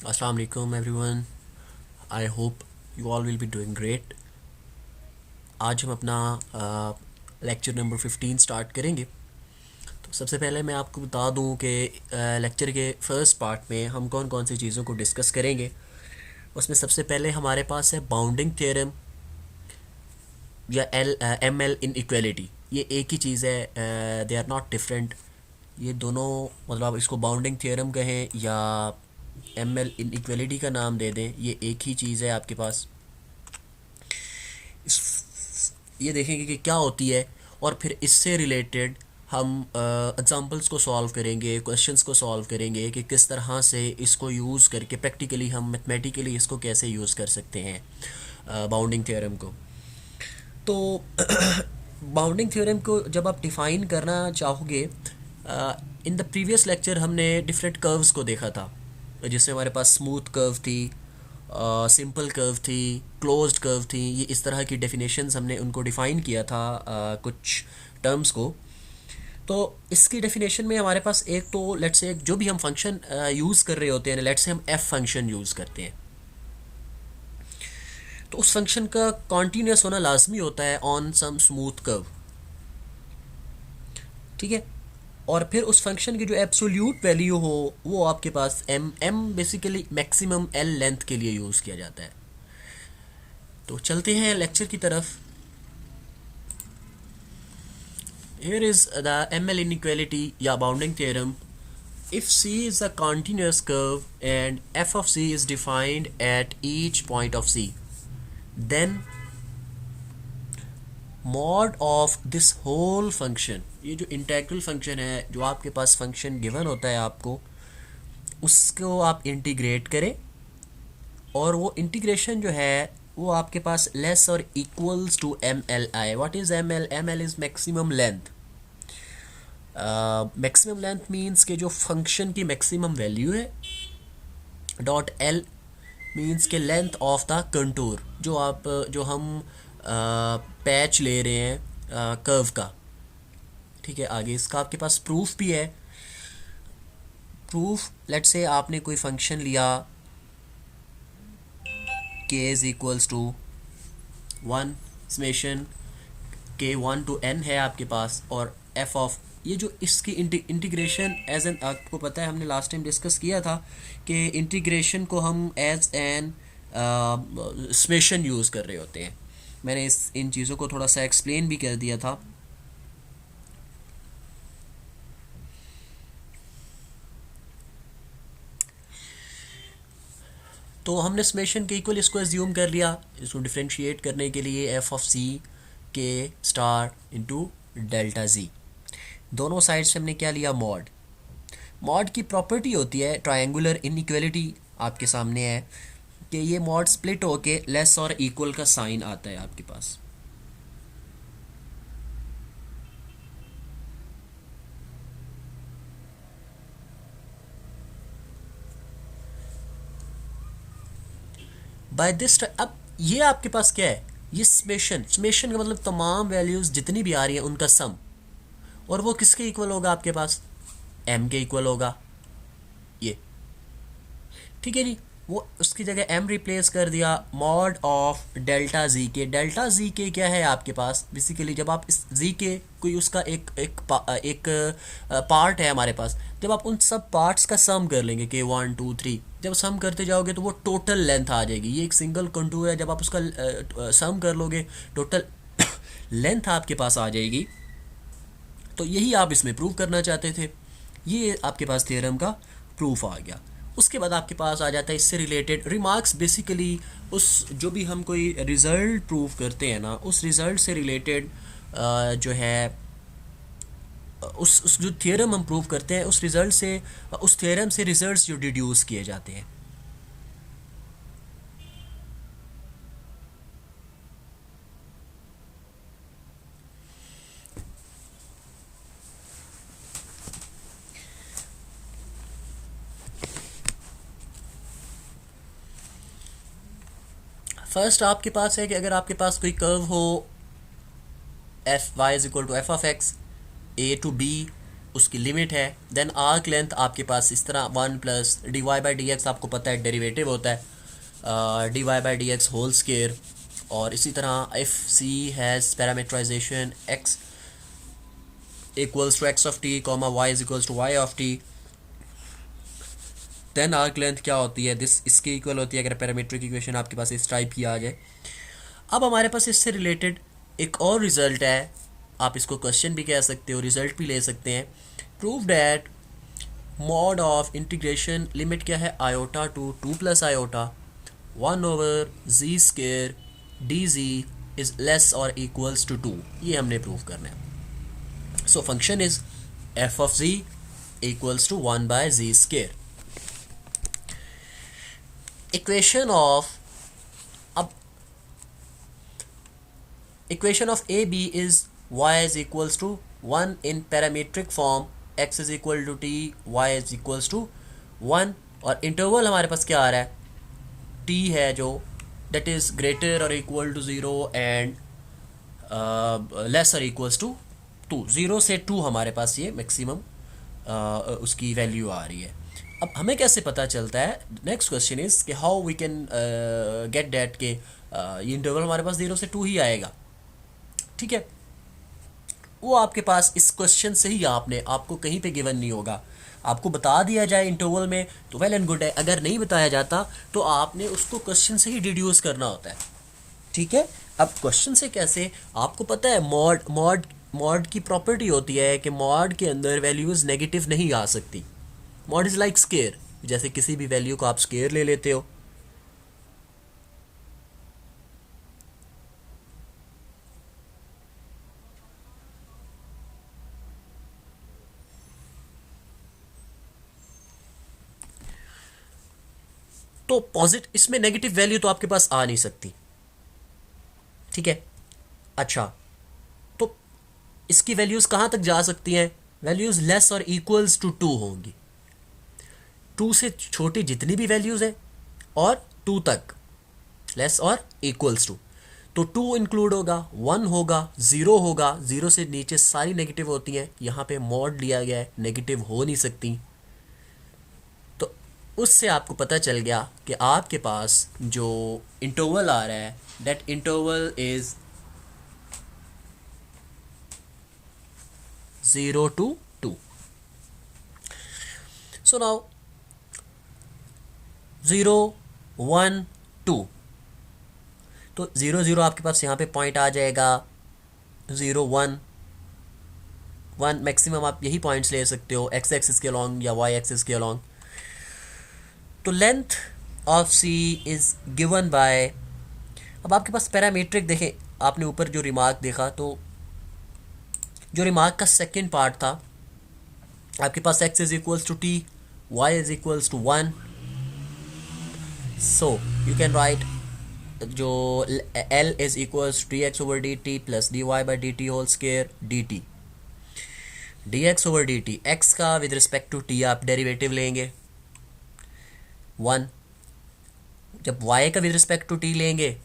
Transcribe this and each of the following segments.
Assalamu alaikum everyone. I hope you all will be doing great. आज हम अपना lecture number 15 start करेंगे। तो सबसे पहले मैं आपको बता दूं कि लेक्चर के फर्स्ट पार्ट में हम कौन कौन सी चीज़ों को डिस्कस करेंगे। उसमें सबसे पहले हमारे पास है बाउंडिंग थ्योरम या एम एल इन इक्वलिटी। ये एक ही चीज़ है, दे आर नॉट डिफरेंट। ये दोनों मतलब आप इसको बाउंडिंग थ्योरम कहें या एम एल इन इक्वलिटी का नाम दे दें, ये एक ही चीज़ है आपके पास। ये देखेंगे कि क्या होती है और फिर इससे रिलेटेड हम एग्जांपल्स को सॉल्व करेंगे, क्वेश्चंस को सॉल्व करेंगे कि किस तरह से इसको यूज़ करके प्रैक्टिकली हम मैथमेटिकली इसको कैसे यूज़ कर सकते हैं बाउंडिंग थ्योरम को। तो बाउंडिंग थ्योरम को जब आप डिफ़ाइन करना चाहोगे, इन द प्रीवियस लेक्चर हमने डिफरेंट कर्व्स को देखा था, जिसमें हमारे पास स्मूथ कर्व थी, सिंपल कर्व थी, क्लोज्ड कर्व थी। ये इस तरह की डेफिनेशंस हमने उनको डिफ़ाइन किया था कुछ टर्म्स को। तो इसकी डेफिनेशन में हमारे पास एक तो लेट्स से जो भी हम फंक्शन यूज़ कर रहे होते हैं, लेट्स से हम एफ फंक्शन यूज़ करते हैं, तो उस फंक्शन का कॉन्टीन्यूस होना लाजमी होता है ऑन सम स्मूथ कर्व। ठीक है। और फिर उस फंक्शन की जो एब्सोल्यूट वैल्यू हो वो आपके पास M M basically maximum L length के लिए यूज़ किया जाता है। तो चलते हैं लेक्चर की तरफ। Here is the ML inequality या bounding theorem. If C is a continuous curve and f of C is defined at each point of C, then mod of this whole function, ये जो integral function है, जो आपके पास function given होता है आपको, उसको आप इंटीग्रेट करें और वो इंटीग्रेशन जो है वो आपके पास लेस और इक्वल्स टू एम एल आए। What is M L? M L is maximum length. Maximum length means के जो फंक्शन की मैक्सिमम वैल्यू है, डॉट एल मीन्स के लेंथ ऑफ द कंटूर, जो हम पैच ले रहे हैं कर्व का। ठीक है। आगे इसका आपके पास प्रूफ भी है। प्रूफ, लेट्स से आपने कोई फंक्शन लिया के इज इक्वल्स टू 1 समेशन के 1 to n है आपके पास, और एफ ऑफ ये जो इसकी इंटीग्रेशन एज एन, आपको पता है हमने लास्ट टाइम डिस्कस किया था कि इंटीग्रेशन को हम एज एन समेशन यूज़ कर रहे होते हैं। मैंने इन चीज़ों को थोड़ा सा एक्सप्लेन भी कर दिया था। तो हमने समेशन के इक्वल इसको एज्यूम कर लिया, इसको डिफ्रेंशिएट करने के लिए एफ ऑफ सी के स्टार इंटू डेल्टा जी। दोनों साइड से हमने क्या लिया? मॉड। मॉड की प्रॉपर्टी होती है, ट्रायंगुलर इनइक्वालिटी आपके सामने है कि ये मॉड स्प्लिट होके लेस और इक्वल का साइन आता है आपके पास। बाय दिस, अब ये आपके पास क्या है? ये समेशन। समेशन का मतलब तमाम वैल्यूज़ जितनी भी आ रही हैं उनका सम, और वो किसके इक्वल होगा आपके पास? एम के इक्वल होगा ये। ठीक है जी। वो उसकी जगह एम रिप्लेस कर दिया मॉड ऑफ डेल्टा जी के। डेल्टा जी के क्या है आपके पास? बेसिकली जब आप इस जी के कोई उसका एक पार्ट है हमारे पास, जब आप उन सब पार्ट्स का सम कर लेंगे कि 1 2 3, जब सम करते जाओगे तो वो टोटल लेंथ आ जाएगी। ये एक सिंगल कंटूर है, जब आप उसका सम कर लोगे टोटल लेंथ आपके पास आ जाएगी। तो यही आप इसमें प्रूव करना चाहते थे। ये आपके पास थ्योरम का प्रूफ आ गया। उसके बाद आपके पास आ जाता है इससे रिलेटेड रिमार्क्स। बेसिकली उस जो भी हम कोई रिज़ल्ट प्रूव करते हैं ना, उस रिज़ल्ट से रिलेटेड जो है उस जो थ्योरम हम प्रूव करते हैं उस रिज़ल्ट से, उस थ्योरम से रिजल्ट्स जो डिड्यूस किए जाते हैं। फर्स्ट आपके पास है कि अगर आपके पास कोई कर्व हो F Y is equal to F of X A to B, उसकी लिमिट है। देन आर्क लेंथ आपके पास इस तरह 1 plus D Y by D X, आपको पता है डेरिवेटिव होता है D Y by D X whole square. और इसी तरह if C has parameterization X equals to X of T comma Y is equals to Y of T, then arc length क्या होती है, दिस इसके इक्वल होती है अगर पैरामीट्रिक इक्वेशन आपके पास इस टाइप की आ जाए। अब हमारे पास इससे रिलेटेड एक और रिजल्ट है, आप इसको क्वेश्चन भी कह सकते हो, रिजल्ट भी ले सकते हैं। Prove that mod of integration limit क्या है, iota to 2 plus iota 1 over z square d z is less और इक्वल्स टू 2, ये हमने प्रूव करना है। So function is f of ji equals to 1 by z square. Equation of, अब equation of A B is y is equals to 1 in parametric form, x is equal to t, y is equals to 1, और interval हमारे पास क्या आ रहा है, t है जो that is greater or equal to 0 and less or equals to 2, 0 से 2 हमारे पास ये मैक्सिमम उसकी वैल्यू आ रही है। अब हमें कैसे पता चलता है, नेक्स्ट क्वेश्चन इज कि how we can get that के ये इंटरवल हमारे पास 0 से 2 ही आएगा, ठीक है। वो आपके पास इस क्वेश्चन से ही आपको कहीं पे गिवन नहीं होगा, आपको बता दिया जाए इंटरवल में तो वेल एंड गुड है, अगर नहीं बताया जाता तो आपने उसको क्वेश्चन से ही डिड्यूस करना होता है, ठीक है। अब क्वेश्चन से कैसे, आपको पता है मॉड की प्रॉपर्टी होती है कि मॉड के अंदर वैल्यूज़ नेगेटिव नहीं आ सकती। मॉड इज़ लाइक स्केयर, जैसे किसी भी वैल्यू को आप स्केयर ले लेते हो। तो पॉजिटिव, इसमें नेगेटिव वैल्यू तो आपके पास आ नहीं सकती, ठीक है। अच्छा, तो इसकी वैल्यूज़ कहाँ तक जा सकती हैं, वैल्यूज़ लेस और इक्वल्स टू 2 होंगी, 2 से छोटी जितनी भी वैल्यूज़ हैं और 2 तक लेस और इक्वल्स टू, तो 2 इंक्लूड होगा, 1 होगा, 0 होगा, 0 से नीचे सारी नेगेटिव होती हैं, यहाँ पे मॉड लिया गया है, नेगेटिव हो नहीं सकती। उससे आपको पता चल गया कि आपके पास जो इंटरवल आ रहा है that interval is 0 to 2। So now 0 1 2, तो 0 0 आपके पास यहाँ पे पॉइंट आ जाएगा, 0 1 1 मैक्सिमम आप यही पॉइंट्स ले सकते हो एक्स एक्सिस के अलॉन्ग या वाई एक्सिस के अलॉन्ग। तो length of C is given by, अब आपके पास पैरामीट्रिक देखें, आपने ऊपर जो रिमार्क देखा, तो जो रिमार्क का सेकंड पार्ट था आपके पास x is equals to T, y is equals to 1, so you can write जो l is equals to D X over D T plus D Y by D T whole square D T, D X over D T, X का with respect to T आप derivative लेंगे 1, जब y का with respect to t लेंगे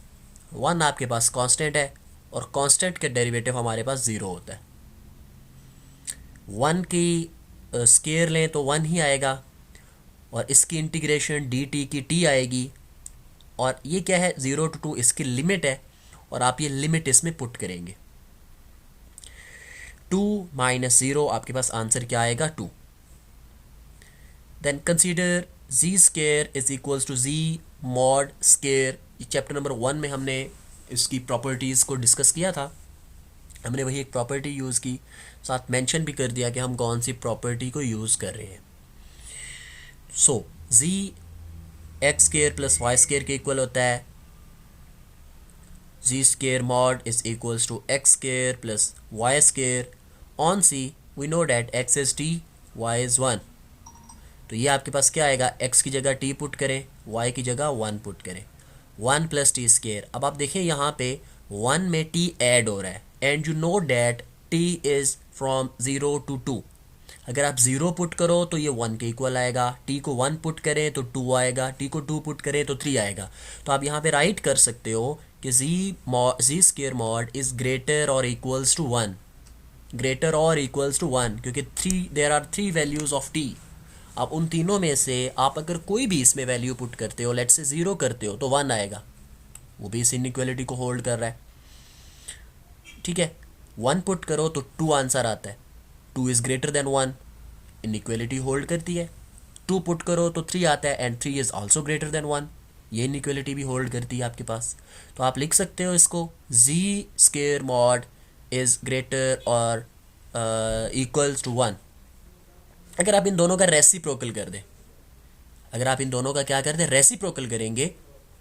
1 आपके पास constant है, और constant का डेरिवेटिव हमारे पास 0 होता है। 1 की स्केयर लें तो 1 ही आएगा, और इसकी इंटीग्रेशन dt की t आएगी, और ये क्या है 0 to 2 इसकी लिमिट है, और आप ये लिमिट इसमें पुट करेंगे 2 - 0, आपके पास आंसर क्या आएगा 2। Then consider z square is equals to z mod square, chapter number 1 में हमने इसकी प्रॉपर्टीज़ को डिस्कस किया था, हमने वही एक प्रॉपर्टी यूज़ की, साथ मेंशन भी कर दिया कि हम कौन सी प्रॉपर्टी को यूज़ कर रहे हैं। So z X square plus Y square के इक्वल होता है, z square mod is equals to X square plus Y square, on C we know that x is t, y is 1, तो ये आपके पास क्या आएगा, x की जगह t पुट करें, y की जगह 1 पुट करें, 1 प्लस टी स्केयर। अब आप देखें यहाँ पे 1 में t ऐड हो रहा है, and you know that t is from 0 to 2, अगर आप 0 पुट करो तो ये 1 के इक्वल आएगा, t को 1 पुट करें तो 2 आएगा, t को 2 पुट करें तो 3 आएगा। तो आप यहाँ पे राइट कर सकते हो कि z square mod is greater और इक्वल्स टू 1, ग्रेटर और इक्वल्स टू 1, क्योंकि there are 3 values of T. अब उन तीनों में से आप अगर कोई भी इसमें वैल्यू पुट करते हो, लेट्स से 0 करते हो, तो 1 आएगा, वो भी इस इनइक्वालिटी को होल्ड कर रहा है। ठीक है, 1 पुट करो तो 2 आंसर आता है, 2 is greater than 1, inequality hold करती है। 2 पुट करो तो 3 आता है and 3 is also greater than 1, ये इनइक्वालिटी भी होल्ड करती है आपके पास। तो आप लिख सकते हो इसको z square mod is greater और इक्वल्स टू 1। अगर आप इन दोनों का रेसिप्रोकल कर दें, अगर आप इन दोनों का क्या कर दें, रेसिप्रोकल करेंगे,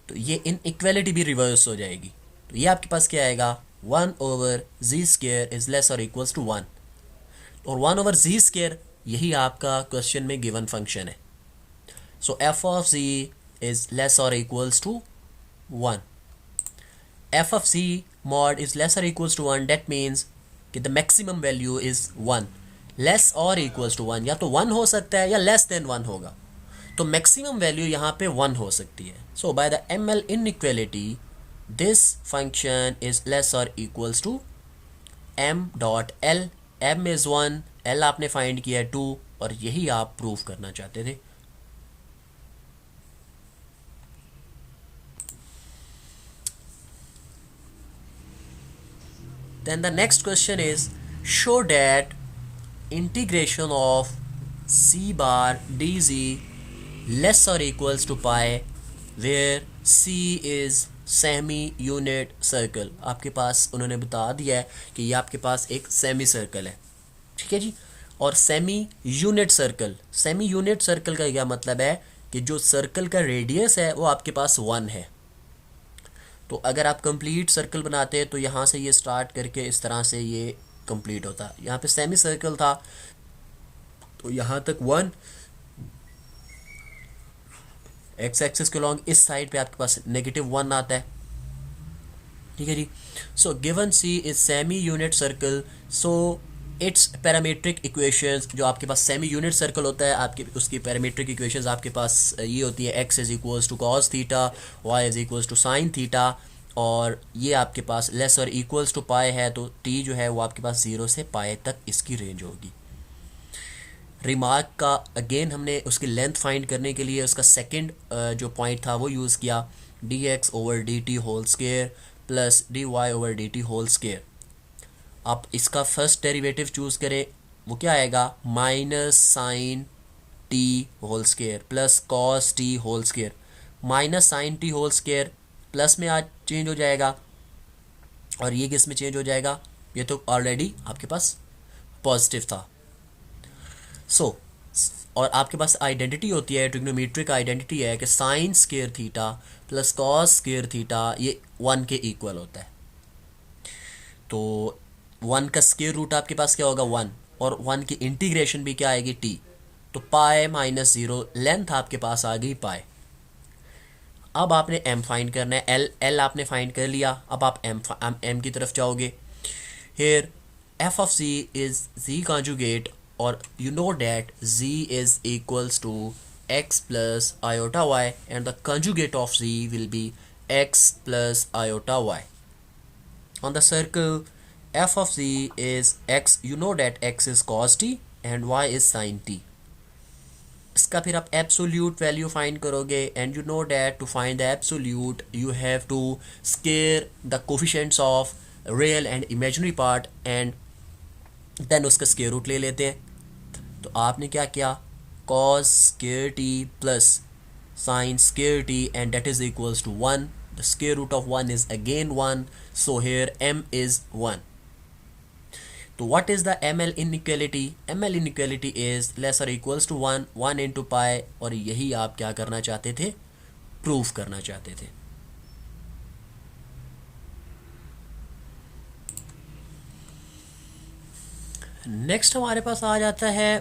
तो ये इनइक्वालिटी भी रिवर्स हो जाएगी। तो ये आपके पास क्या आएगा, 1/z स्क्वायर इज़ लेस और इक्वल्स टू 1, और 1/z स्क्वायर यही आपका क्वेश्चन में गिवन फंक्शन है। सो f of z is less और equals to 1। f of z mod is less or equals to 1, that means कि the maximum value is 1, less और equals to 1, या तो 1 हो सकता है या लेस देन 1 होगा, तो मैक्सिमम वैल्यू यहाँ पे 1 हो सकती है। So by the ML inequality this function is less और equals to m dot l। m is 1, l आपने फाइंड किया है 2, और यही आप प्रूव करना चाहते थे। Then the next question is, show that integration of c bar dz less or equals to pi where c is semi unit circle. आपके पास उन्होंने बता दिया है कि ये आपके पास एक सेमी सर्कल है, ठीक है जी। और semi unit circle, semi unit circle का क्या मतलब है कि जो सर्कल का रेडियस है वो आपके पास 1 है। तो अगर आप कंप्लीट सर्कल बनाते हैं तो यहाँ से ये स्टार्ट करके इस तरह से ये कंप्लीट होता है। यहाँ पे सेमी सर्कल था तो यहाँ तक 1, एक्स एक्सिस के लॉन्ग इस साइड पे आपके पास -1 आता है, ठीक है जी। So given c is semi unit circle, so it's parametric equations, जो आपके पास सेमी यूनिट सर्कल होता है आपके उसकी पैरामीट्रिक इक्वेशंस आपके पास ये होती है, X is equals to cos theta, Y is equals to sine theta, और ये आपके पास लेस और इक्वल्स टू पाई है, तो टी जो है वो आपके पास 0 से पाई तक इसकी रेंज होगी। रिमार्क का अगेन हमने उसकी लेंथ फाइंड करने के लिए उसका सेकंड जो पॉइंट था वो यूज़ किया, dx/dt whole square plus dy/dt whole square. आप इसका फर्स्ट डेरिवेटिव चूज़ करें, वो क्या आएगा, minus sine T whole square plus cos T whole square. Minus sine T whole square plus में आज चेंज हो जाएगा, और ये किस में चेंज हो जाएगा, ये तो ऑलरेडी आपके पास पॉजिटिव था। और आपके पास आइडेंटिटी होती है, ट्रिग्नोमेट्रिक आइडेंटिटी है कि sine square theta plus cos square theta ये 1 के इक्वल होता है। तो 1 का स्क्वायर रूट आपके पास क्या होगा, 1, और 1 की इंटीग्रेशन भी क्या आएगी, टी। तो पाई माइनस 0, लेंथ आपके पास आ गई पाई। अब आपने m फाइंड करना है, l आपने फाइंड कर लिया, अब आप m की तरफ जाओगे। Here f of z is z conjugate, और you know that z is equals to x plus iota y, and the conjugate of z will be x plus iota y. On the circle f of z is x, you know that x is cos t and y is sin t. इसका फिर आप absolute value find करोगे, and you know that to find the absolute you have to square the coefficients of real and imaginary part, and then उसका square root ले लेते हैं। तो आपने क्या किया, cos square t plus sin square t, and that is equals to 1. The square root of 1 is again 1, so here m is 1. तो what is the ML inequality? ML inequality is less or equals to 1 into pi, और यही आप क्या करना चाहते थे, proof करना चाहते थे। नेक्स्ट हमारे पास आ जाता है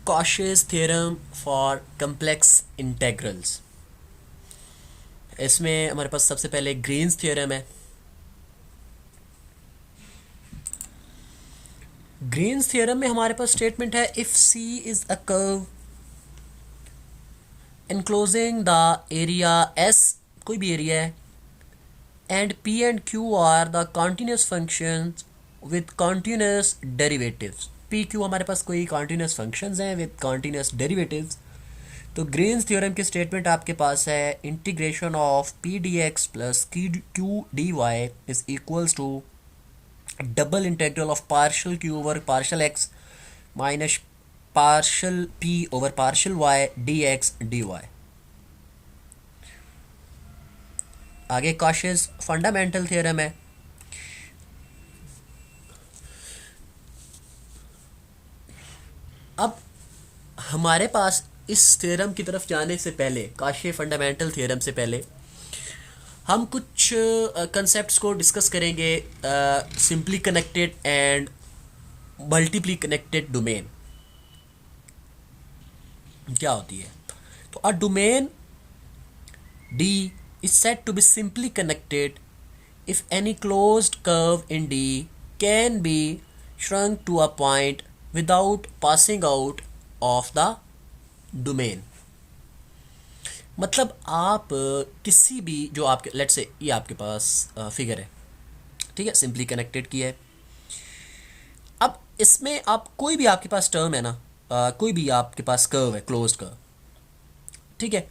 Cauchy's theorem for complex integrals. इसमें हमारे पास सबसे पहले ग्रीन्स थ्योरम है। ग्रीन्स थ्योरम में हमारे पास स्टेटमेंट है, if C is a curve enclosing the area S, कोई भी एरिया है, and P and Q are the continuous functions with continuous derivatives. P Q हमारे पास कोई कॉन्टिन्यूस फंक्शंस हैं विद कॉन्टिन्यूस डेरिवेटिव्स। तो ग्रीन्स थ्योरम की स्टेटमेंट आपके पास है integration of P D x plus Q D Y is equals to double integral of partial Q over partial X minus partial P over partial Y D X D Y. आगे Cauchy's fundamental theorem है। अब हमारे पास इस theorem की तरफ जाने से पहले, काशी फंडामेंटल थ्योरम से पहले, हम कुछ कंसेप्ट्स को डिस्कस करेंगे। Simply connected and multiply connected domain क्या होती है। तो a domain D is said to be simply connected if any closed curve in D can be shrunk to a point without passing out of the domain। मतलब आप किसी भी जो आपके लेट्स से ये आपके पास फिगर है, ठीक है, सिंपली कनेक्टेड की है। अब इसमें आप कोई भी आपके पास टर्म है ना, कोई भी आपके पास कर्व है, क्लोज्ड कर्व, ठीक है,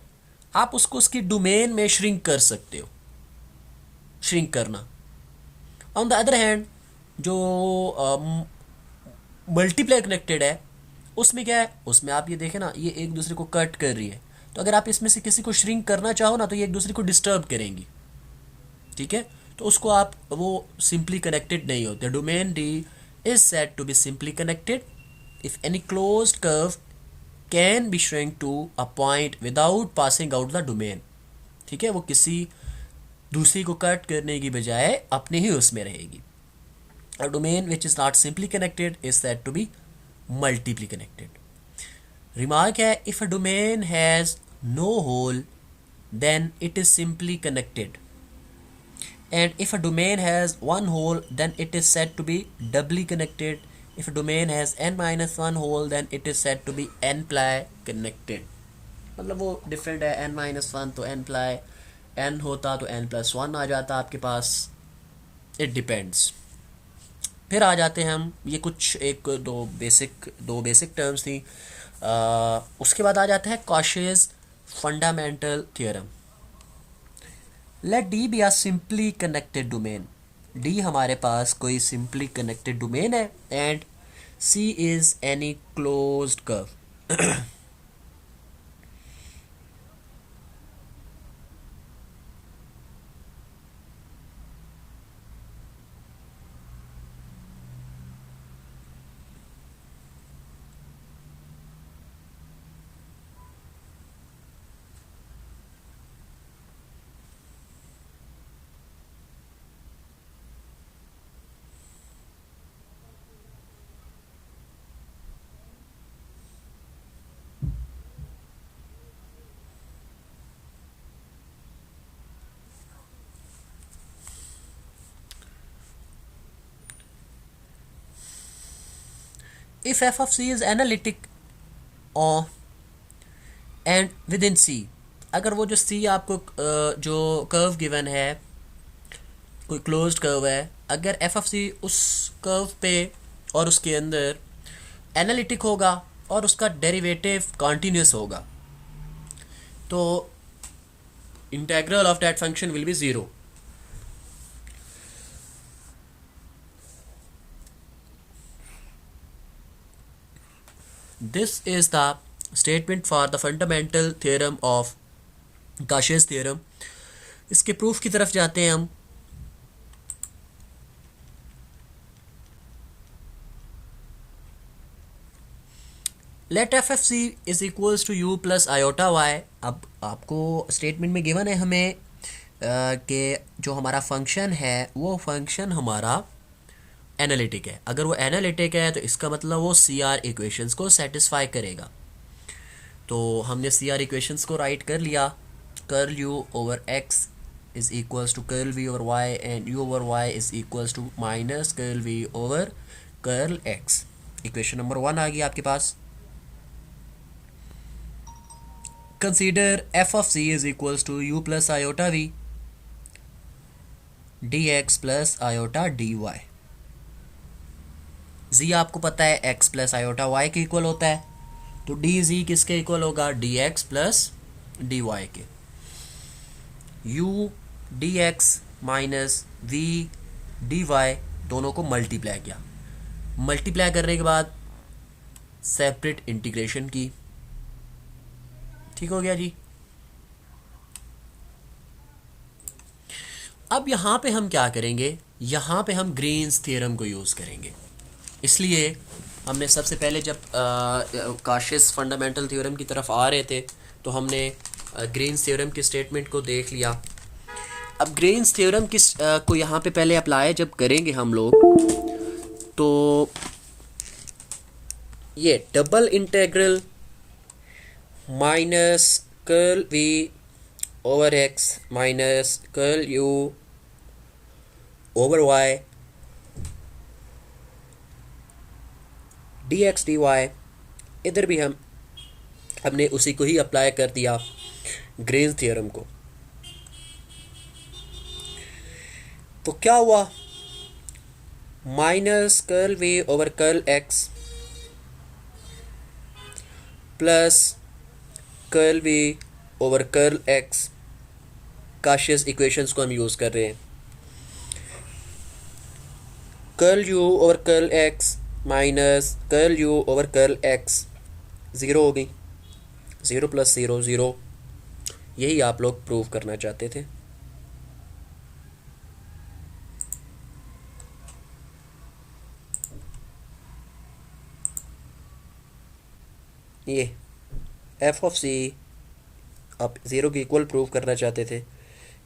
आप उसको उसकी डोमेन में श्रिंक कर सकते हो, श्रिंक करना। ऑन द अदर हैंड जो मल्टीप्लाई कनेक्टेड है उसमें क्या है, उसमें आप ये देखें ना, ये एक दूसरे को कट कर रही है। तो अगर आप इसमें से किसी को श्रिंक करना चाहो ना तो ये एक दूसरे को डिस्टर्ब करेंगी, ठीक है। तो उसको आप वो सिंपली कनेक्टेड नहीं होते। Domain D is said to be simply connected if any closed curve can be shrink to a point without passing out the domain, ठीक है। वो किसी दूसरी को कट करने की बजाय अपने ही उसमें रहेगी। A domain which is not simply connected is said to be multiply connected। Remark है, if a domain has no hole then it is simply connected, and if a domain has one hole then it is said to be doubly connected। If a domain has n minus one hole then it is said to be n-ply connected। मतलब वो different है, n minus one तो n-ply, n होता तो n plus one आ जाता आपके पास, it depends. फिर आ जाते हैं हम, ये कुछ एक दो बेसिक टर्म्स थी। उसके बाद आ जाता है Cauchy's fundamental theorem. Let D be a simply connected domain. D हमारे पास कोई सिंपली कनेक्टेड डोमेन है and c is any closed curve. If f of c is analytic and within c, अगर वो जो c आपको जो कर्व गिवन है, कोई क्लोज्ड कर्व है, अगर f of c उस कर्व पे और उसके अंदर एनालिटिक होगा और उसका डेरिवेटिव कॉन्टीन्यूस होगा, तो integral of that function will be zero. This is the statement for the fundamental theorem of Cauchy's theorem। इसके प्रूफ की तरफ जाते हैं हम। Let F F C is equals to you plus iota Y. अब आपको स्टेटमेंट में given है हमें कि जो हमारा फंक्शन है वो फंक्शन हमारा एनालिटिक है। अगर वो एनालिटिक है तो इसका मतलब वो सी आर इक्वेशंस को सेटिस्फाई करेगा। तो हमने सी आर इक्वेशंस को राइट कर लिया। Curl you over x is equals to curl we over y and u over y is equals to minus curl we over curl x. Equation number 1 आ गई आपके पास। Consider f of C is equals to you plus iota v d x plus iota d y. z आपको पता है x plus iota y के equal होता है, तो डी जी किसके इक्वल होगा, D x plus D Y के। u D X minus V D Y दोनों को मल्टीप्लाई किया, मल्टीप्लाई करने के बाद सेपरेट इंटीग्रेशन की, ठीक हो गया जी। अब यहाँ पे हम क्या करेंगे, यहाँ पे हम ग्रीन्स थ्योरम को यूज़ करेंगे। इसलिए हमने सबसे पहले जब काशिस फंडामेंटल थ्योरम की तरफ आ रहे थे तो हमने ग्रीन्स थ्योरम की स्टेटमेंट को देख लिया। अब ग्रीन्स थ्योरम को यहाँ पे पहले अप्लाई जब करेंगे हम लोग, तो ये double integral minus curl we over X minus curl you over Y D X D Y, इधर भी हमने उसी को ही अप्लाई कर दिया ग्रीन्स थ्योरम को। तो क्या हुआ, minus curl we over curl X plus curl we over curl X, Cauchy's equations को हम यूज़ कर रहे हैं। Curl you over curl X minus curl you over curl X, zero हो गई, ज़ीरो प्लस ज़ीरो ज़ीरो, यही आप लोग प्रूव करना चाहते थे। ये एफ ऑफ सी आप ज़ीरो के इक्वल प्रूव करना चाहते थे,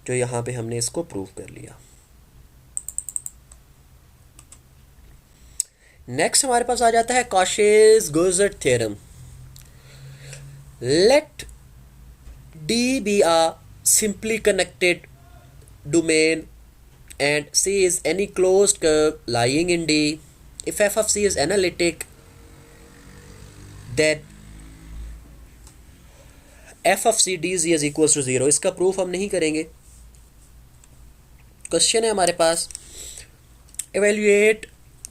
जो यहाँ पे हमने इसको प्रूव कर लिया। नेक्स्ट हमारे पास आ जाता है Cauchy's Goursat theorem. Let D be a simply connected domain and C is any closed curve lying in D. If f of C is analytic, then f of C dz is equals to 0. इसका proof हम नहीं करेंगे। Question है हमारे पास, evaluate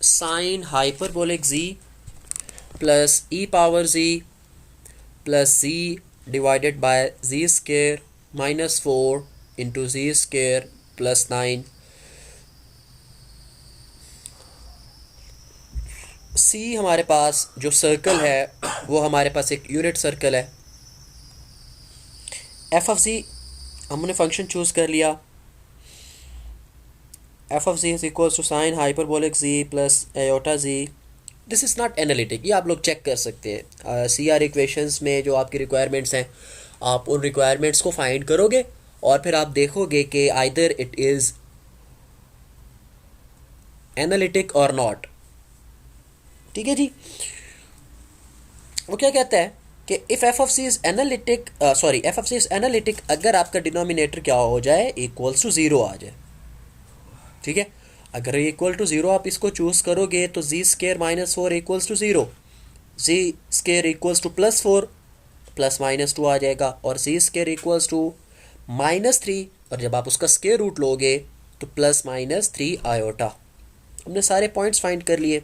sin hyperbolic z plus e power z plus z divided by z square minus 4 into z square plus 9. सी हमारे पास जो circle है वो हमारे पास एक यूनिट सर्कल है। एफ ऑफ सी हमने फंक्शन चूज़ कर लिया, F of C is equals to sine hyperbolic Z plus iota Z. This is not analytic, ये आप लोग चेक कर सकते हैं। सी आर इक्वेशंस में जो आपकी रिक्वायरमेंट्स हैं, आप उन रिक्वायरमेंट्स को फाइंड करोगे और फिर आप देखोगे कि आइदर इट इज़ एनालिटिक और नॉट। ठीक है जी। वो क्या कहता है कि if F of C is analytic, sorry F of C is analytic अगर आपका डिनोमिनेटर क्या हो जाए, इक्वल्स टू ज़ीरो आ जाए। ठीक है, अगर इक्वल टू ज़ीरो आप इसको चूज़ करोगे तो z square minus 4 equals to zero, z square equals to plus 4 plus minus 2 आ जाएगा, और z square equals to minus 3, और जब आप उसका स्केयर रूट लोगे तो प्लस माइनस 3 आयोटा। हमने सारे पॉइंट्स फाइंड कर लिए।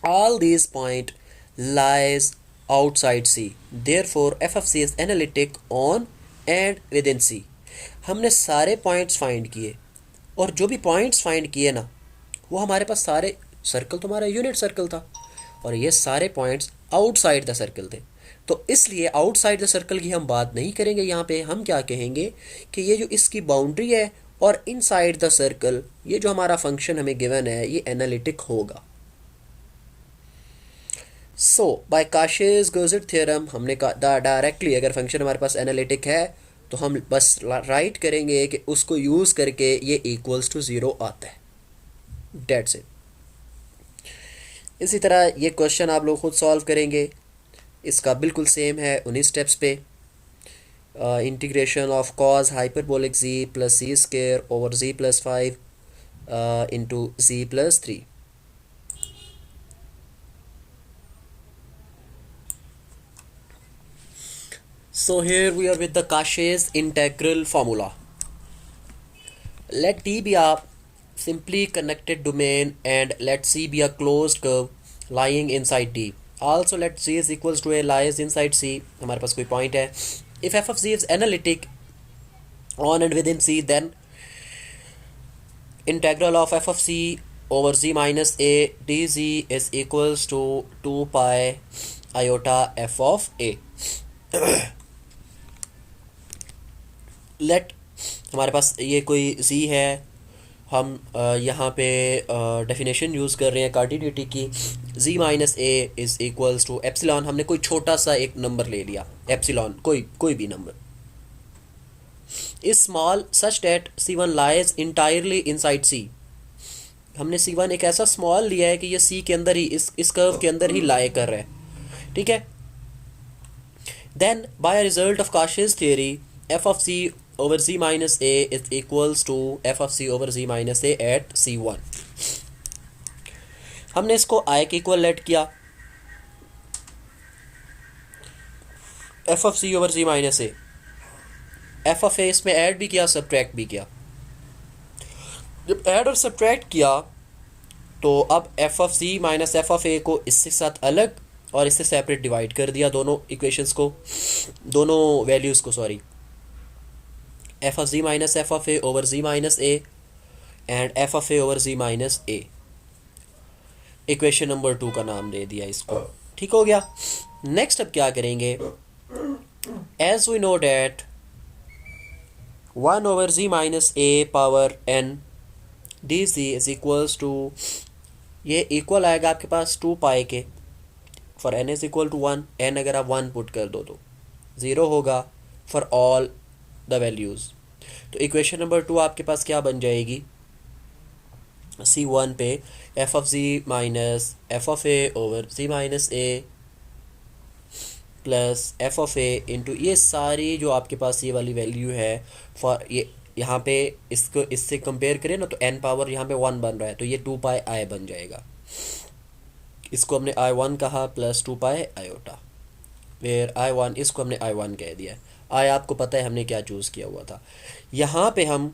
All these point lies outside C. Therefore, f of C is analytic on and within C. हमने सारे पॉइंट्स फाइंड किए, और जो भी पॉइंट्स फाइंड किए ना, वो हमारे पास सारे, सर्कल तो हमारा यूनिट सर्कल था, और ये सारे पॉइंट्स आउटसाइड द सर्कल थे। तो इसलिए आउटसाइड द सर्कल की हम बात नहीं करेंगे। यहाँ पे हम क्या कहेंगे कि ये जो इसकी बाउंड्री है और इनसाइड द सर्कल, ये जो हमारा फंक्शन हमें गिवन है, ये एनालिटिक होगा। सो बाय काशिस-गोजर्ट थ्योरम हमने कहा डायरेक्टली अगर फंक्शन हमारे पास एनालिटिक है तो हम बस राइट करेंगे कि उसको यूज़ करके ये इक्वल्स टू ज़ीरो आता है, डेट्स इट। इसी तरह ये क्वेश्चन आप लोग खुद सॉल्व करेंगे, इसका बिल्कुल सेम है उन्हीं स्टेप्स पे। Integration of cos hyperbolic Z plus C square over Z plus 5 into Z plus 3। So here we are with the Cauchy's integral formula. Let D be a simply connected domain, and let C be a closed curve lying inside D. Also let C is equals to A lies inside C. हमारे पास कोई point है. If f of C is analytic on and within C, then integral of f of C over Z minus A dz is equals to 2 pi iota f of A. let हमारे पास ये कोई Z है, हम यहाँ पे definition use कर रहे हैं कंटिन्यूटी की. z minus A is equals to epsilon. हमने कोई छोटा सा एक नंबर ले लिया, एप्सिलॉन, कोई भी number. Is small such that C1 lies entirely inside C. हमने C1 एक ऐसा स्मॉल लिया है कि ये C के अंदर ही, इस कर्व के अंदर ही लाई कर रहा है. ठीक है. Then by result of Cauchy's theory f of C over Z minus A is equals to f of C over Z minus A at C1. हमने इसको I के इक्वल लेट किया, f of C over Z minus A. f of A इसमें add भी किया, subtract भी किया. जब ऐड और सब्ट्रैक्ट किया तो अब f of C minus f of A को इससे साथ अलग और इससे सेपरेट डिवाइड कर दिया, दोनों इक्वेशंस को, दोनों वैल्यूज़ को, sorry. f of Z minus f of A over Z minus A and f of A over Z minus A. Equation number 2 का नाम दे दिया इसको. ठीक हो गया. नेक्स्ट अब क्या करेंगे, as we know that 1 over Z minus A power n dz is equals to, ये इक्वल आएगा आपके पास 2 पाई के, for n is equal to 1. n अगर आप 1 पुट कर दो तो 0 होगा फॉर ऑल द वैल्यूज़. तो इक्वेशन नंबर 2 आपके पास क्या बन जाएगी, C1 पे f of Z minus f of A over Z minus A plus f of A into ये सारी जो आपके पास ये वाली वैल्यू है, फॉर ये यहाँ पे इसको इससे कंपेयर करें ना तो n पावर यहाँ पे 1 बन रहा है, तो ये 2 पाई i बन जाएगा. इसको हमने I1 कहा plus 2 pi iota, where I1 इसको हमने I1 कह दिया. I आपको पता है हमने क्या चूज़ किया हुआ था. यहाँ पे हम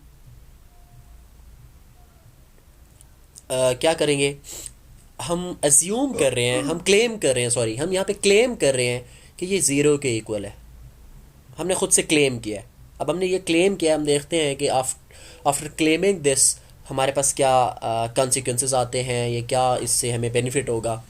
क्या करेंगे, हम अज्यूम कर रहे हैं, हम क्लेम कर रहे हैं, सॉरी, हम यहाँ पे क्लेम कर रहे हैं कि ये ज़ीरो के इक्वल है. हमने ख़ुद से क्लेम किया है. अब हमने ये क्लेम किया, हम देखते हैं कि आफ्टर क्लेमिंग दिस हमारे पास क्या कॉन्सिक्वेंसेस आते हैं, ये क्या इससे हमें बेनिफिट होगा.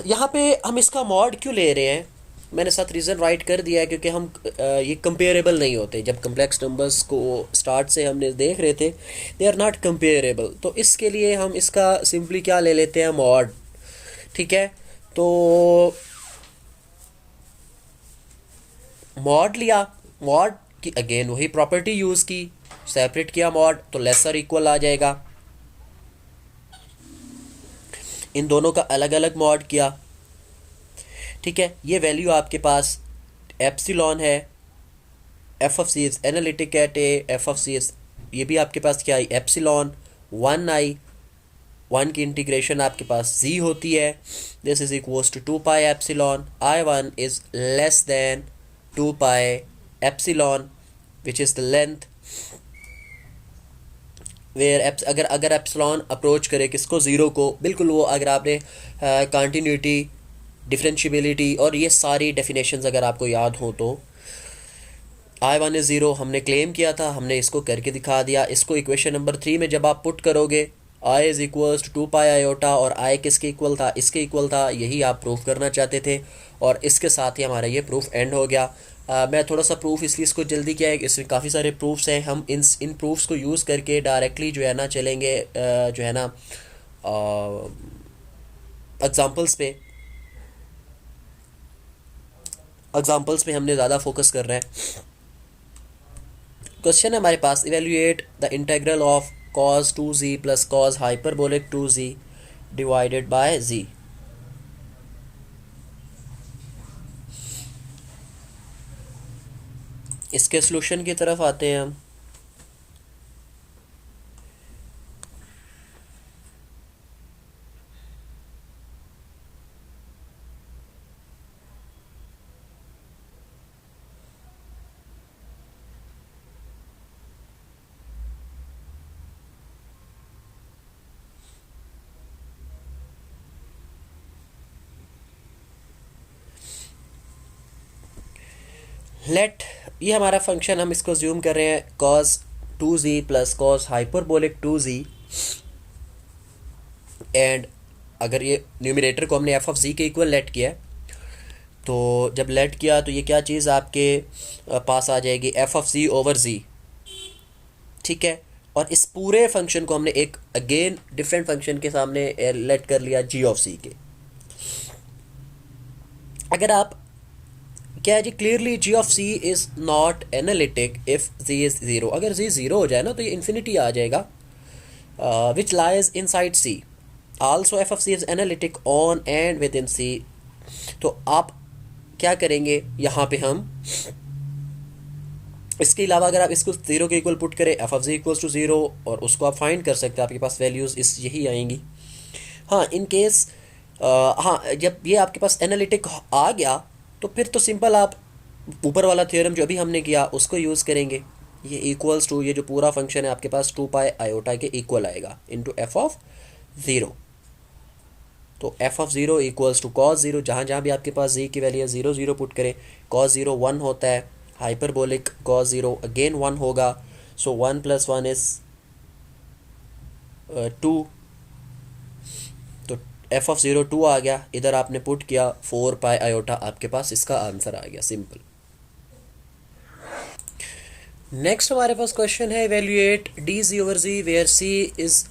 यहाँ पे हम इसका मॉड क्यों ले रहे हैं, मैंने साथ रीज़न राइट कर दिया है, क्योंकि हम ये कंपेरेबल नहीं होते. जब कम्प्लेक्स नंबर्स को स्टार्ट से हमने देख रहे थे, दे आर नॉट कंपेरेबल, तो इसके लिए हम इसका सिंपली क्या ले लेते हैं, मॉड. ठीक है. तो मॉड लिया, मॉड की अगेन वही प्रॉपर्टी यूज़ की, सेपरेट किया मॉड, तो लेसर इक्वल आ जाएगा. इन दोनों का अलग अलग मॉड किया. ठीक है. ये वैल्यू आपके पास एप्सिलॉन है, f of c is analytic at A, f of c is, ये भी आपके पास क्या है, एप्सिलॉन. 1 की इंटीग्रेशन आपके पास z होती है, this is equals to 2 pi epsilon. I1 is less than 2 pi epsilon which is the length, where अगर एप्सिलॉन अप्रोच करे किसको, ज़ीरो को, बिल्कुल वो अगर आपने कंटिन्यूटी, डिफरेंशियबिलिटी और ये सारी डेफिनेशंस अगर आपको याद हो तो I1 इज़ ज़ीरो हमने क्लेम किया था, हमने इसको करके दिखा दिया. इसको इक्वेशन नंबर 3 में जब आप पुट करोगे, I is equals to 2 pi iota, और I किसके इक्वल था, इसके इक्वल था, यही आप प्रूफ करना चाहते थे, और इसके साथ ही हमारा ये प्रूफ एंड हो गया. मैं थोड़ा सा प्रूफ इसलिए इसको जल्दी किया है, इसमें काफ़ी सारे प्रूफ्स हैं. हम इन प्रूफ्स को यूज़ करके डायरेक्टली जो है ना चलेंगे, जो है ना एग्जांपल्स पे हमने ज़्यादा फोकस कर रहे हैं. क्वेश्चन है हमारे पास, evaluate the integral of cos 2z plus cos hyperbolic 2z divided by z. इसके सॉल्यूशन की तरफ आते हैं हम. लेट, ये हमारा फंक्शन, हम इसको ज्यूम कर रहे हैं cos 2z plus cos hyperbolic 2z, and अगर ये न्यूमरेटर को हमने एफ ऑफ जी के इक्वल लेट किया है, तो जब लेट किया तो ये क्या चीज़ आपके पास आ जाएगी, एफ ऑफ जी ओवर जी। ठीक है, और इस पूरे फंक्शन को हमने एक अगेन डिफरेंट फंक्शन के सामने लेट कर लिया जी ऑफ सी के। अगर आप, क्या है जी, clearly z of C is not analytic if z is zero. अगर जी ज़ीरो हो जाए ना तो ये इन्फिनिटी आ जाएगा, which lies inside c. Also f of C is analytic on and within c. तो आप क्या करेंगे यहाँ पे, हम इसके अलावा अगर आप इसको ज़ीरो के इक्वल पुट करें, F of ji equals to zero, और उसको आप फाइंड कर सकते हैं, आपके पास वैल्यूज़ इस यही आएंगी। हाँ, इन केस, हाँ, जब ये आपके पास एनालिटिक आ गया तो फिर तो सिंपल आप ऊपर वाला थ्योरम जो अभी हमने किया उसको यूज़ करेंगे। ये इक्वल्स टू, ये जो पूरा फंक्शन है आपके पास 2 पाई आयोटा के इक्वल आएगा इनटू एफ ऑफ ज़ीरो। तो f of zero equals to cos zero, जहाँ जहाँ भी आपके पास जी की वैल्यू है, ज़ीरो ज़ीरो पुट करें। कॉस ज़ीरो वन होता है, hyperbolic cos zero again one होगा, so one plus one is two. तो एफ ऑफ ज़ीरो टू आ गया, इधर आपने पुट किया 4 पाई आयोटा, आपके पास इसका आंसर आ गया, सिंपल। नेक्स्ट हमारे पास क्वेश्चन है, evaluate D Z over Z where C is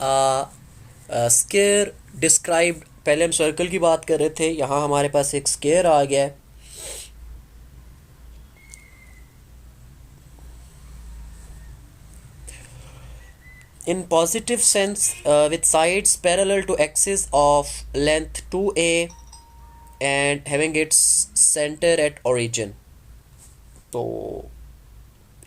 square described. पहले हम सर्कल की बात कर रहे थे, यहाँ हमारे पास एक स्केयर आ गया है। In positive sense, with sides parallel to axis of length 2a and having its center at origin। तो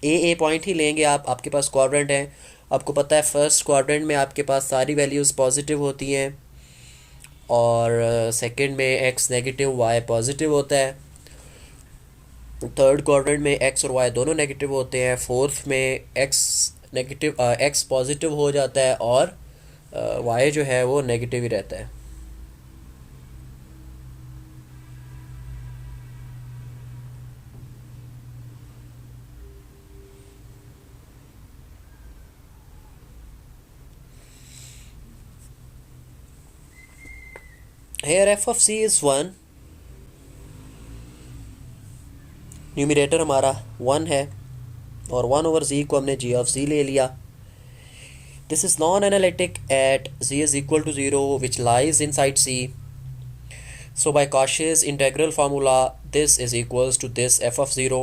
ए पॉइंट ही लेंगे आप, आपके पास क्वाड्रेंट है, आपको पता है फर्स्ट क्वाड्रेंट में आपके पास सारी वैल्यूज़ पॉजिटिव होती हैं, और सेकंड में एक्स नेगेटिव वाई पॉजिटिव होता है, थर्ड क्वाड्रेंट में एक्स और वाई दोनों नेगेटिव होते हैं, फोर्थ में एक्स नेगेटिव, एक्स पॉजिटिव हो जाता है, और वाई जो है वो नेगेटिव ही रहता है। Here F of C is one, numerator हमारा वन है, और वन ओवर जी को हमने जी ऑफ सी ले लिया। This is non analytic at Z is equal to zero which lies inside C. So by Cauchy's integral formula, this is equals to this f of 0,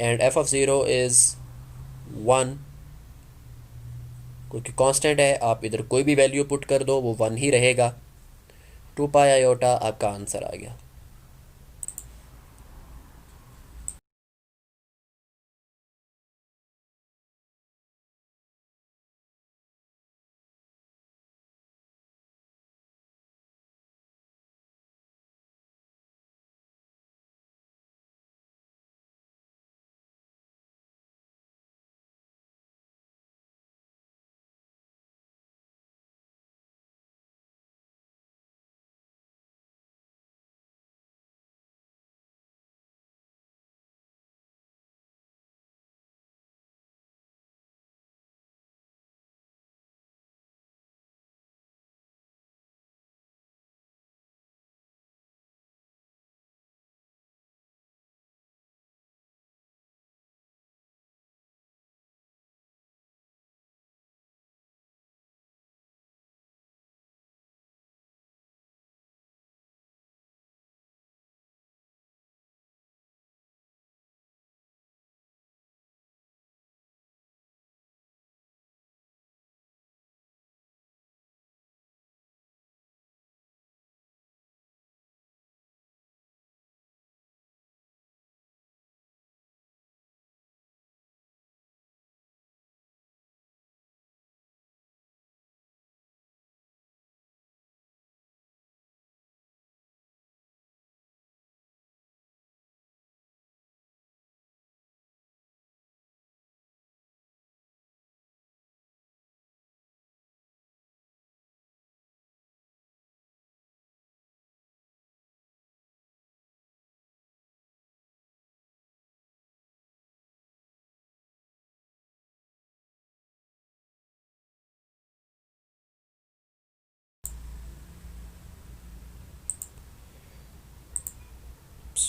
and f of 0 is 1, क्योंकि constant है, आप इधर कोई भी value put कर दो वो 1 ही रहेगा। 2 पाई आयोटा आपका आंसर आ गया।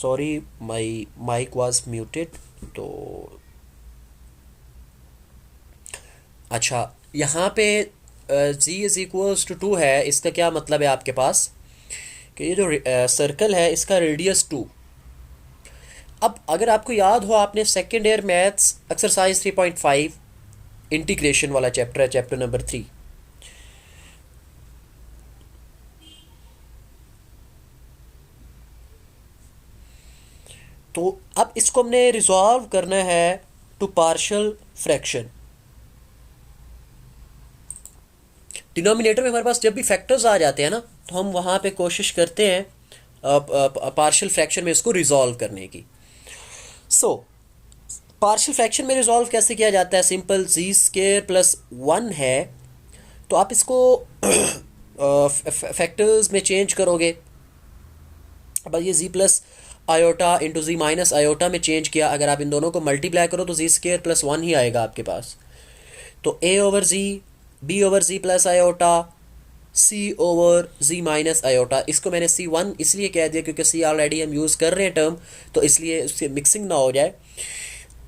Sorry my mic was muted. तो अच्छा, यहाँ पे z इज इक्वल्स टू 2 है, इसका क्या मतलब है आपके पास कि ये जो सर्कल है इसका रेडियस 2। अब अगर आपको याद हो, आपने second year maths exercise 3.5 integration वाला चैप्टर है, चैप्टर नंबर 3। तो अब इसको हमने रिजॉल्व करना है टू पार्शियल फ्रैक्शन। डिनोमिनेटर में हमारे पास जब भी फैक्टर्स आ जाते हैं ना, तो हम वहाँ पे कोशिश करते हैं पार्शियल फ्रैक्शन में इसको रिजॉल्व करने की। सो पार्शियल फ्रैक्शन में रिजॉल्व कैसे किया जाता है? सिंपल, जी स्केयर प्लस 1 है, तो आप इसको फैक्टर्स में चेंज करोगे। अब ये जी प्लस आयोटा इंटू जी माइनस आयोटा में चेंज किया, अगर आप इन दोनों को मल्टीप्लाई करो तो जी स्केयर प्लस 1 ही आएगा आपके पास। तो ए ओवर जी, B over Z plus iota, सी ओवर जी माइनस आयोटा। इसको मैंने C1 इसलिए कह दिया क्योंकि C ऑलरेडी हम यूज़ कर रहे हैं टर्म, तो इसलिए उससे मिक्सिंग ना हो जाए।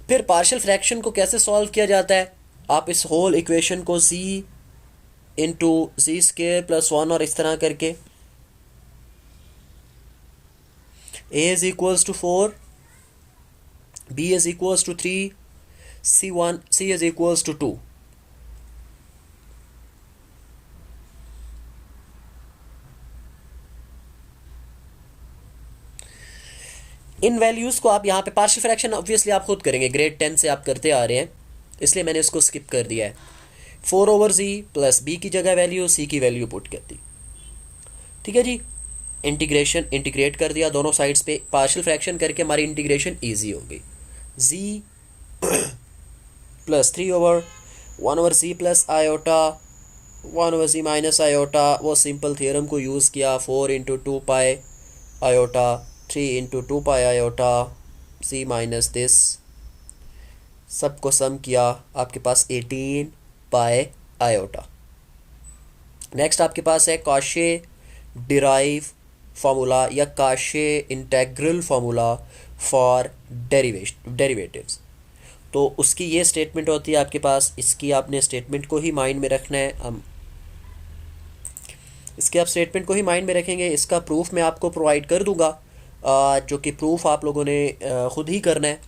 फिर पार्शियल फ्रैक्शन को कैसे सॉल्व किया जाता है? आप इस होल इक्वेशन को z into Z square plus 1 और इस तरह करके a is equals to 4, b is equals to 3, c is equals to 2। इन वैल्यूज़ को आप यहाँ पे पार्शियल फ्रैक्शन ऑब्वियसली आप खुद करेंगे, ग्रेड 10 से आप करते आ रहे हैं, इसलिए मैंने इसको स्किप कर दिया है। 4 ओवर जी प्लस बी की जगह वैल्यू सी की वैल्यू पुट कर दी। ठीक है जी, इंटीग्रेशन इंटीग्रेट कर दिया दोनों साइड्स पे, पार्शियल फ्रैक्शन करके हमारी इंटीग्रेशन ईजी हो गई। Z plus 3 over 1 over Z plus iota 1 over Z minus iota, वो सिंपल थियरम को यूज़ किया। 4 into 2 pi iota, 3 into 2 pi iota, C minus this, सबको सम किया, आपके पास 18 पाई आयोटा। नेक्स्ट आपके पास है कॉशे डिराइव फार्मूला या कॉशे इंटेग्रल फार्मूला फॉर डेरिवेटिव्स। तो उसकी ये स्टेटमेंट होती है आपके पास, इसकी आपने स्टेटमेंट को ही माइंड में रखना है। हम इसके आप स्टेटमेंट को ही माइंड में रखेंगे। इसका प्रूफ मैं आपको प्रोवाइड कर दूंगा, जो कि प्रूफ आप लोगों ने खुद ही करना है।